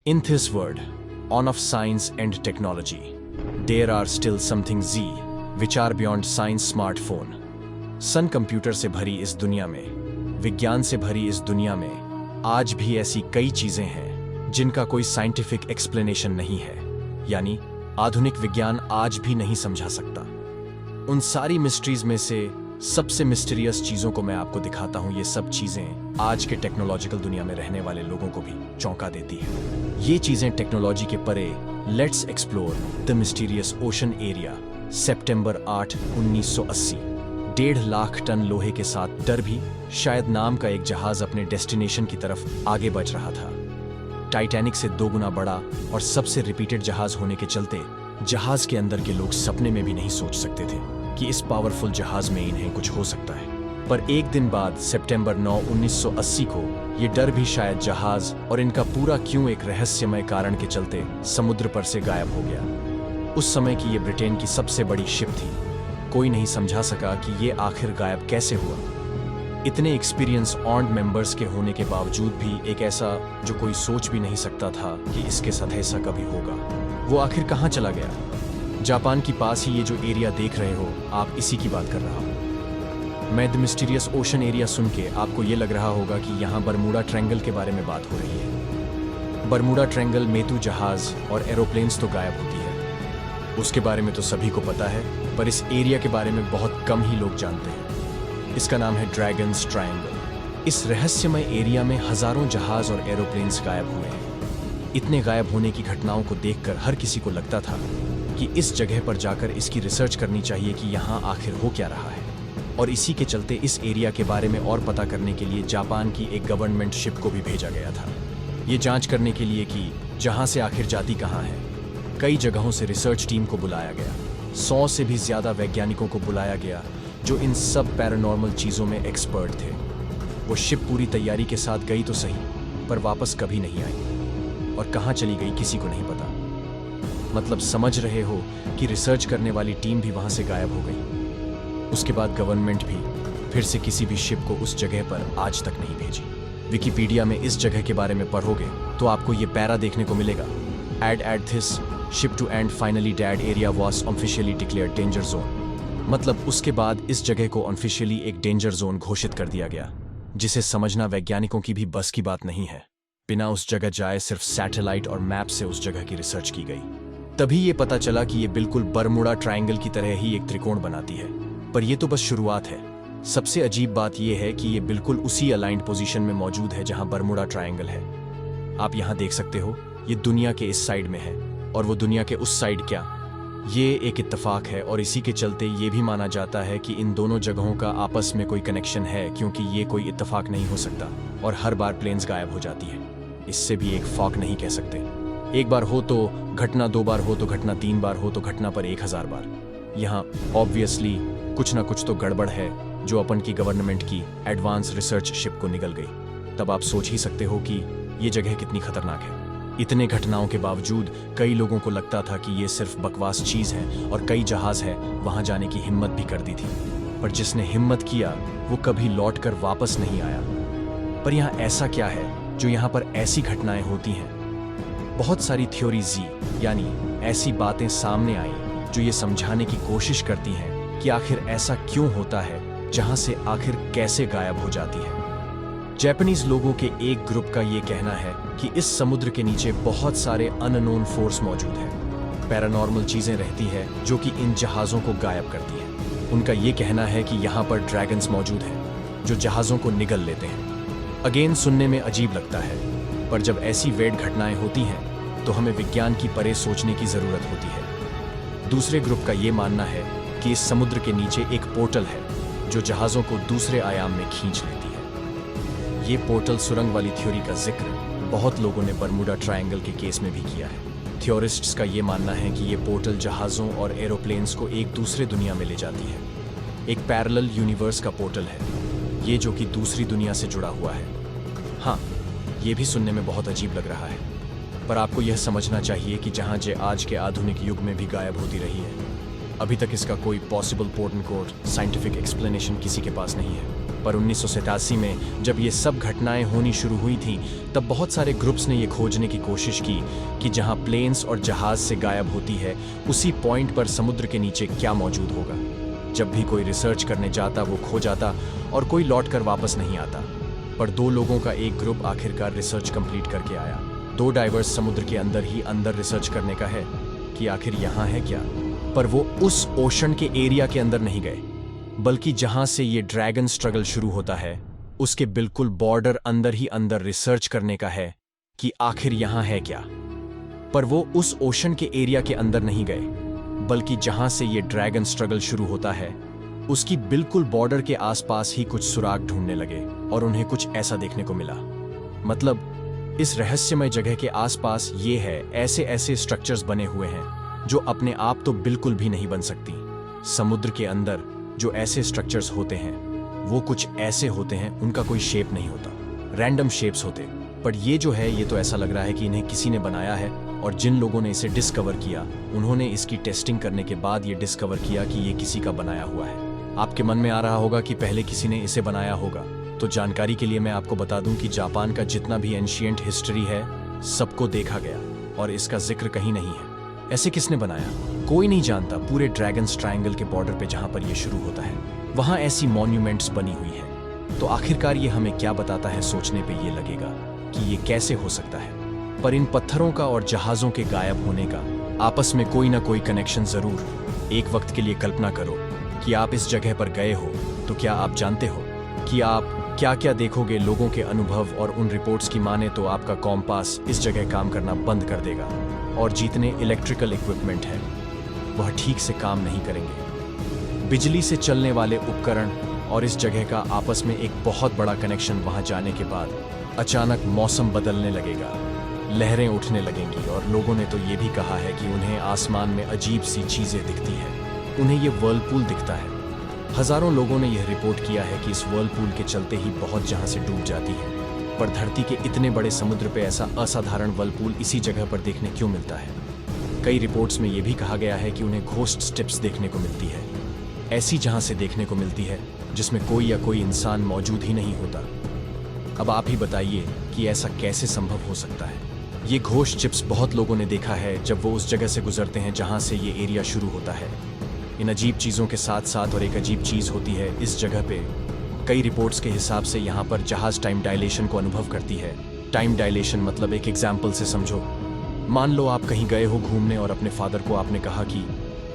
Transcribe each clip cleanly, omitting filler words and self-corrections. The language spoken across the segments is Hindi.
In this world, on of science and technology, there are still something Z, which are beyond science smartphone. सन कंप्यूटर से भरी इस दुनिया में, विज्ञान से भरी इस दुनिया में, आज भी ऐसी कई चीजें हैं जिनका कोई साइंटिफिक एक्सप्लेनेशन नहीं है, यानी आधुनिक विज्ञान आज भी नहीं समझा सकता। उन सारी मिस्ट्रीज में से सबसे मिस्टीरियस चीजों को मैं आपको दिखाता हूं। ये सब चीजें आज के टेक्नोलॉजिकल दुनिया में रहने वाले लोगों को भी चौंका देती है। ये चीजें टेक्नोलॉजी के परे। Let's explore the mysterious ocean area. सितंबर 8, 1980। 1.5 लाख टन लोहे के साथ डरबी शायद नाम का एक जहाज अपने डेस्टिनेशन की तरफ आगे बढ़ रहा था। टाइटैनिक से 2 गुना बड़ा और सबसे रिपीटेड जहाज होने के चलते जहाज के अंदर के लोग सपने में भी नहीं सोच सकते थे कि इस पावरफुल जहाज में इन्हें कुछ हो सकता है। पर एक दिन बाद सितंबर 9, 1980 को ये डर भी शायद जहाज और इनका पूरा क्यों एक रहस्यमय कारण के चलते समुद्र पर से गायब हो गया। उस समय की ये ब्रिटेन की सबसे बड़ी शिप थी। कोई नहीं समझा सका कि ये आखिर गायब कैसे हुआ। इतने एक्सपीरियंस ऑन्ड मेंबर्स के होने के बावजूद भी एक ऐसा जो कोई सोच भी नहीं सकता था कि इसके साथ ऐसा कभी होगा, वो आखिर कहाँ चला गया। जापान के पास ही ये जो एरिया देख रहे हो, आप इसी की बात कर रहा हूँ मैं। द मिस्टीरियस ओशन एरिया सुन के आपको ये लग रहा होगा कि यहाँ बरमूडा ट्रायंगल के बारे में बात हो रही है। बरमूडा ट्रायंगल में तो जहाज और एरोप्लेन्स तो गायब होती है, उसके बारे में तो सभी को पता है, पर इस एरिया के बारे में बहुत कम ही लोग जानते हैं। इसका नाम है ड्रैगन्स ट्रायंगल। इस रहस्यमय एरिया में हजारों जहाज और एरोप्लेन्स गायब हुए हैं। इतने गायब होने की घटनाओं को देखकर हर किसी को लगता था कि इस जगह पर जाकर इसकी रिसर्च करनी चाहिए कि यहाँ आखिर हो क्या रहा है। और इसी के चलते इस एरिया के बारे में और पता करने के लिए जापान की एक गवर्नमेंट शिप को भी भेजा गया था, ये जांच करने के लिए कि जहाँ से आखिर जाती कहाँ है। कई जगहों से रिसर्च टीम को बुलाया गया, 100 से भी ज्यादा वैज्ञानिकों को बुलाया गया जो इन सब पैरानॉर्मल चीज़ों में एक्सपर्ट थे। वो शिप पूरी तैयारी के साथ गई तो सही, पर वापस कभी नहीं आई, और कहाँ चली गई किसी को नहीं पता। मतलब समझ रहे हो कि रिसर्च करने वाली टीम भी वहां से गायब हो गई। उसके बाद गवर्नमेंट भी फिर से किसी भी शिप को उस जगह पर आज तक नहीं भेजी। विकिपीडिया में इस जगह के बारे में पढ़ोगे तो आपको ये पैरा देखने को मिलेगा। At this ship too and finally dead area was officially declared danger zone. मतलब उसके बाद इस जगह को ऑफिशियली एक डेंजर जोन घोषित कर दिया गया, जिसे समझना वैज्ञानिकों की भी बस की बात नहीं है। बिना उस जगह जाए सिर्फ सैटेलाइट और मैप से उस जगह की रिसर्च की गई। तभी ये पता चला कि ये बिल्कुल बरमूडा ट्रायंगल की तरह ही एक त्रिकोण बनाती है। पर ये तो बस शुरुआत है। सबसे अजीब बात यह है कि ये बिल्कुल उसी अलाइंड पोजीशन में मौजूद है जहां बरमूडा ट्रायंगल है। आप यहां देख सकते हो, ये दुनिया के इस साइड में है और वो दुनिया के उस साइड क्या, ये एक इत्तेफाक है। और इसी के चलते ये भी माना जाता है कि इन दोनों जगहों का आपस में कोई कनेक्शन है, क्योंकि ये कोई इत्तेफाक नहीं हो सकता और हर बार प्लेन्स गायब हो जाती है। इससे भी एक फॉक नहीं कह सकते। एक बार हो तो घटना, 2 बार हो तो घटना, 3 बार हो तो घटना, पर 1000 बार। यहाँ ऑब्वियसली कुछ ना कुछ तो गड़बड़ है जो अपन की गवर्नमेंट की एडवांस रिसर्च शिप को निकल गई। तब आप सोच ही सकते हो कि ये जगह कितनी खतरनाक है। इतने घटनाओं के बावजूद कई लोगों को लगता था कि ये सिर्फ बकवास चीज है और कई जहाज है वहां जाने की हिम्मत भी कर दी थी। पर जिसने हिम्मत किया वो कभी लौटकर वापस नहीं आया। पर यहाँ ऐसा क्या है जो यहाँ पर ऐसी घटनाएं होती हैं? बहुत सारी थ्योरीज यानी ऐसी बातें सामने आई जो ये समझाने की कोशिश करती हैं कि आखिर ऐसा क्यों होता है, जहां से आखिर कैसे गायब हो जाती है। जापानीज लोगों के एक ग्रुप का ये कहना है कि इस समुद्र के नीचे बहुत सारे अननोन फोर्स मौजूद हैं। पैरानॉर्मल चीजें रहती है जो कि इन जहाजों को गायब करती हैं। उनका ये कहना है कि यहाँ पर ड्रैगन्स मौजूद हैं जो जहाजों को निगल लेते हैं। अगेन सुनने में अजीब लगता है, पर जब ऐसी वेड घटनाएं होती हैं तो हमें विज्ञान की परे सोचने की जरूरत होती है। दूसरे ग्रुप का ये मानना है कि इस समुद्र के नीचे एक पोर्टल है जो जहाजों को दूसरे आयाम में खींच लेती है। ये पोर्टल सुरंग वाली थ्योरी का जिक्र बहुत लोगों ने बरमूडा ट्रायंगल के केस में भी किया है। थ्योरिस्ट्स का ये मानना है कि ये पोर्टल जहाजों और एरोप्लेन्स को एक दूसरे दुनिया में ले जाती है। एक पैरेलल यूनिवर्स का पोर्टल है ये, जो कि दूसरी दुनिया से जुड़ा हुआ है। हाँ, ये भी सुनने में बहुत अजीब लग रहा है, पर आपको यह समझना चाहिए कि जहाँ जे आज के आधुनिक युग में भी गायब होती रही है, अभी तक इसका कोई possible code and code scientific explanation किसी के पास नहीं है। पर 1987 में जब ये सब घटनाएं होनी शुरू हुई थीं, तब बहुत सारे ग्रुप्स ने ये खोजने की कोशिश की कि जहां प्लेन्स और जहाज से गायब होती है, उसी पॉइंट पर समुद्र के नीचे क्या मौजूद होगा। जब भी कोई रिसर्च करने जाता वो खो जाता और कोई लौट कर वापस नहीं आता। पर 2 लोगों का एक ग्रुप आखिरकार रिसर्च कंप्लीट करके आया। 2 डाइवर्स समुद्र के अंदर ही अंदर रिसर्च करने का है कि आखिर यहाँ है क्या। पर वो उस ओशन के एरिया के अंदर नहीं गए, बल्कि जहां से ये ड्रैगन स्ट्रगल शुरू होता है उसके बिल्कुल बॉर्डर अंदर ही अंदर रिसर्च करने का है कि आखिर यहाँ है क्या। पर वो उस ओशन के एरिया के अंदर नहीं गए, बल्कि जहां से ये ड्रैगन स्ट्रगल शुरू होता है उसकी बिल्कुल बॉर्डर के आसपास ही कुछ सुराग ढूंढने लगे और उन्हें कुछ ऐसा देखने को मिला। मतलब इस रहस्यमय जगह के आसपास ये है, ऐसे ऐसे स्ट्रक्चर्स बने हुए हैं जो अपने आप तो बिल्कुल भी नहीं बन सकती। समुद्र के अंदर जो ऐसे स्ट्रक्चर्स होते हैं वो कुछ ऐसे होते हैं, उनका कोई शेप नहीं होता, रैंडम शेप्स होते। पर ये जो है ये तो ऐसा लग रहा है कि इन्हें किसी ने बनाया है, और जिन लोगों ने इसे डिस्कवर किया उन्होंने इसकी टेस्टिंग करने के बाद ये डिस्कवर किया कि ये किसी का बनाया हुआ है। आपके मन में आ रहा होगा कि पहले किसी ने इसे बनाया होगा, तो जानकारी के लिए मैं आपको बता दूं कि जापान का जितना भी एंशिएंट हिस्ट्री है सबको देखा गया और इसका जिक्र कहीं नहीं है। ऐसे किसने बनाया कोई नहीं जानता। पूरे ड्रैगन ट्रायंगल के बॉर्डर पे जहां पर ये शुरू होता है वहां ऐसी मॉन्यूमेंट्स बनी हुई है। तो आखिरकार ये हमें क्या बताता है, सोचने पे ये लगेगा कि ये कैसे हो सकता है। पर इन पत्थरों का और जहाजों के गायब होने का आपस में कोई ना कोई कनेक्शन जरूर। एक वक्त के लिए कल्पना करो कि आप इस जगह पर गए हो, तो क्या आप जानते हो कि आप क्या क्या देखोगे। लोगों के अनुभव और उन रिपोर्ट्स की माने तो आपका कॉम्पास इस जगह काम करना बंद कर देगा और जितने इलेक्ट्रिकल इक्विपमेंट हैं वह ठीक से काम नहीं करेंगे। बिजली से चलने वाले उपकरण और इस जगह का आपस में एक बहुत बड़ा कनेक्शन वहां जाने के बाद अचानक मौसम बदलने लगेगा, लहरें उठने लगेंगी और लोगों ने तो ये भी कहा है कि उन्हें आसमान में अजीब सी चीजें दिखती हैं। उन्हें ये वर्लपूल दिखता है। हजारों लोगों ने यह रिपोर्ट किया है कि इस वर्लपूल के चलते ही बहुत जहां से डूब जाती है। पर धरती के इतने बड़े समुद्र पे ऐसा असाधारण वर्लपूल इसी जगह पर देखने क्यों मिलता है। कई रिपोर्ट्स में यह भी कहा गया है कि उन्हें घोस्ट स्टिप्स देखने को मिलती है, ऐसी जहां से देखने को मिलती है जिसमें कोई या कोई इंसान मौजूद ही नहीं होता। अब आप ही बताइए कि ऐसा कैसे संभव हो सकता है। ये घोस्ट चिप्स बहुत लोगों ने देखा है जब वो उस जगह से गुजरते हैं जहां से ये एरिया शुरू होता है। इन अजीब चीज़ों के साथ साथ और एक अजीब चीज़ होती है इस जगह पे। कई रिपोर्ट्स के हिसाब से यहाँ पर जहाज टाइम डायलेशन को अनुभव करती है। टाइम डायलेशन मतलब एक एग्जाम्पल से समझो। मान लो आप कहीं गए हो घूमने और अपने फादर को आपने कहा कि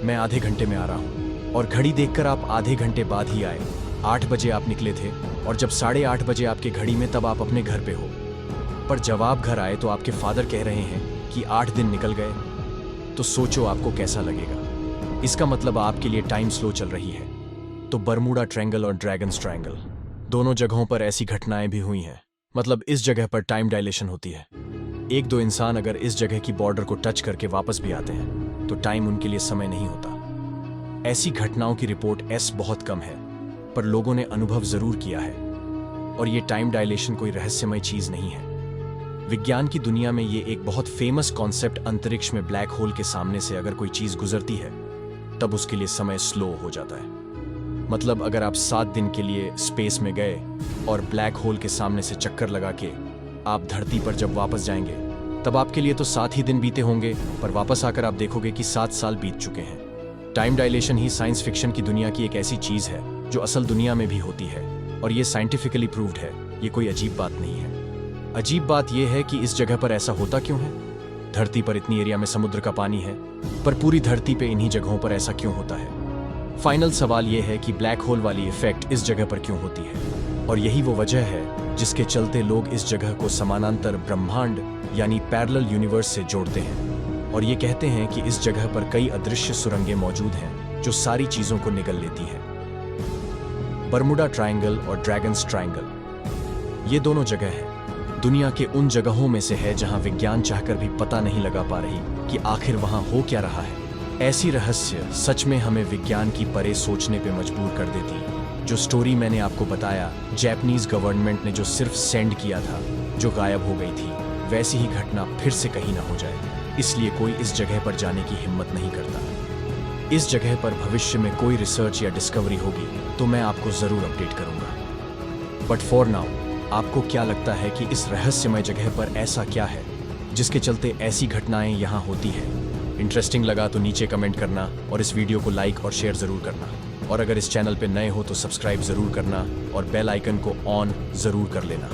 मैं आधे घंटे में आ रहा हूँ, और घड़ी देखकर आप आधे घंटे बाद ही आए। 8 बजे आप निकले थे और जब 8:30 बजे आपके घड़ी में तब आप अपने घर पे हो। पर जब आप घर आए तो आपके फादर कह रहे हैं कि 8 दिन निकल गए। तो सोचो आपको कैसा लगेगा। इसका मतलब आपके लिए टाइम स्लो चल रही है। तो बरमूडा ट्रायंगल और ड्रैगन ट्रायंगल दोनों जगहों पर ऐसी घटनाएं भी हुई हैं। मतलब इस जगह पर टाइम डायलेशन होती है। 1-2 इंसान अगर इस जगह की बॉर्डर को टच करके वापस भी आते हैं तो टाइम उनके लिए समय नहीं होता। ऐसी घटनाओं की रिपोर्ट बहुत कम है, पर लोगों ने अनुभव जरूर किया है। और ये टाइम डायलेशन कोई रहस्यमय चीज नहीं है। विज्ञान की दुनिया में ये एक बहुत फेमस कॉन्सेप्ट, अंतरिक्ष में ब्लैक होल के सामने से अगर कोई चीज गुजरती है तब उसके लिए समय स्लो हो जाता है। मतलब अगर आप 7 दिन के लिए स्पेस में गए और ब्लैक होल के सामने से चक्कर लगा के आप धरती पर जब वापस जाएंगे तब आपके लिए तो 7 ही दिन बीते होंगे, पर वापस आकर आप देखोगे कि 7 साल बीत चुके हैं। टाइम डायलेशन ही साइंस फिक्शन की दुनिया की एक ऐसी चीज है जो असल दुनिया में भी होती है, और ये साइंटिफिकली प्रूव्ड है। ये कोई अजीब बात नहीं है। अजीब बात यह है कि इस जगह पर ऐसा होता क्यों है। धरती पर इतनी एरिया में समुद्र का पानी है, पर पूरी धरती पे इन्हीं जगहों पर ऐसा क्यों होता है। फाइनल सवाल यह है कि ब्लैक होल वाली इफेक्ट इस जगह पर क्यों होती है, और यही वो वजह है जिसके चलते लोग इस जगह को समानांतर ब्रह्मांड यानी पैरेलल यूनिवर्स से जोड़ते हैं, और ये कहते हैं कि इस जगह पर कई अदृश्य सुरंगें मौजूद हैं जो सारी चीजों को निगल लेती हैं। बरमूडा ट्रायंगल और ड्रैगन्स ट्रायंगल ये दोनों जगह हैं दुनिया के उन जगहों में से है जहां विज्ञान चाहकर भी पता नहीं लगा पा रही कि आखिर वहां हो क्या रहा है। ऐसी रहस्य सच में हमें विज्ञान की परे सोचने पे मजबूर कर देती। जो स्टोरी मैंने आपको बताया, जापानीज गवर्नमेंट ने जो सिर्फ सेंड किया था, जो गायब हो गई थी, वैसी ही घटना फिर से कहीं ना हो जाए, इसलिए कोई इस जगह पर जाने की हिम्मत नहीं करता। इस जगह पर भविष्य में कोई रिसर्च या डिस्कवरी होगी तो मैं आपको जरूर अपडेट करूंगा। बट फॉर नाउ, आपको क्या लगता है कि इस रहस्यमय जगह पर ऐसा क्या है जिसके चलते ऐसी घटनाएं यहाँ होती है? इंटरेस्टिंग लगा तो नीचे कमेंट करना और इस वीडियो को लाइक और शेयर ज़रूर करना। और अगर इस चैनल पे नए हो तो सब्सक्राइब ज़रूर करना और बेल आइकन को ऑन ज़रूर कर लेना।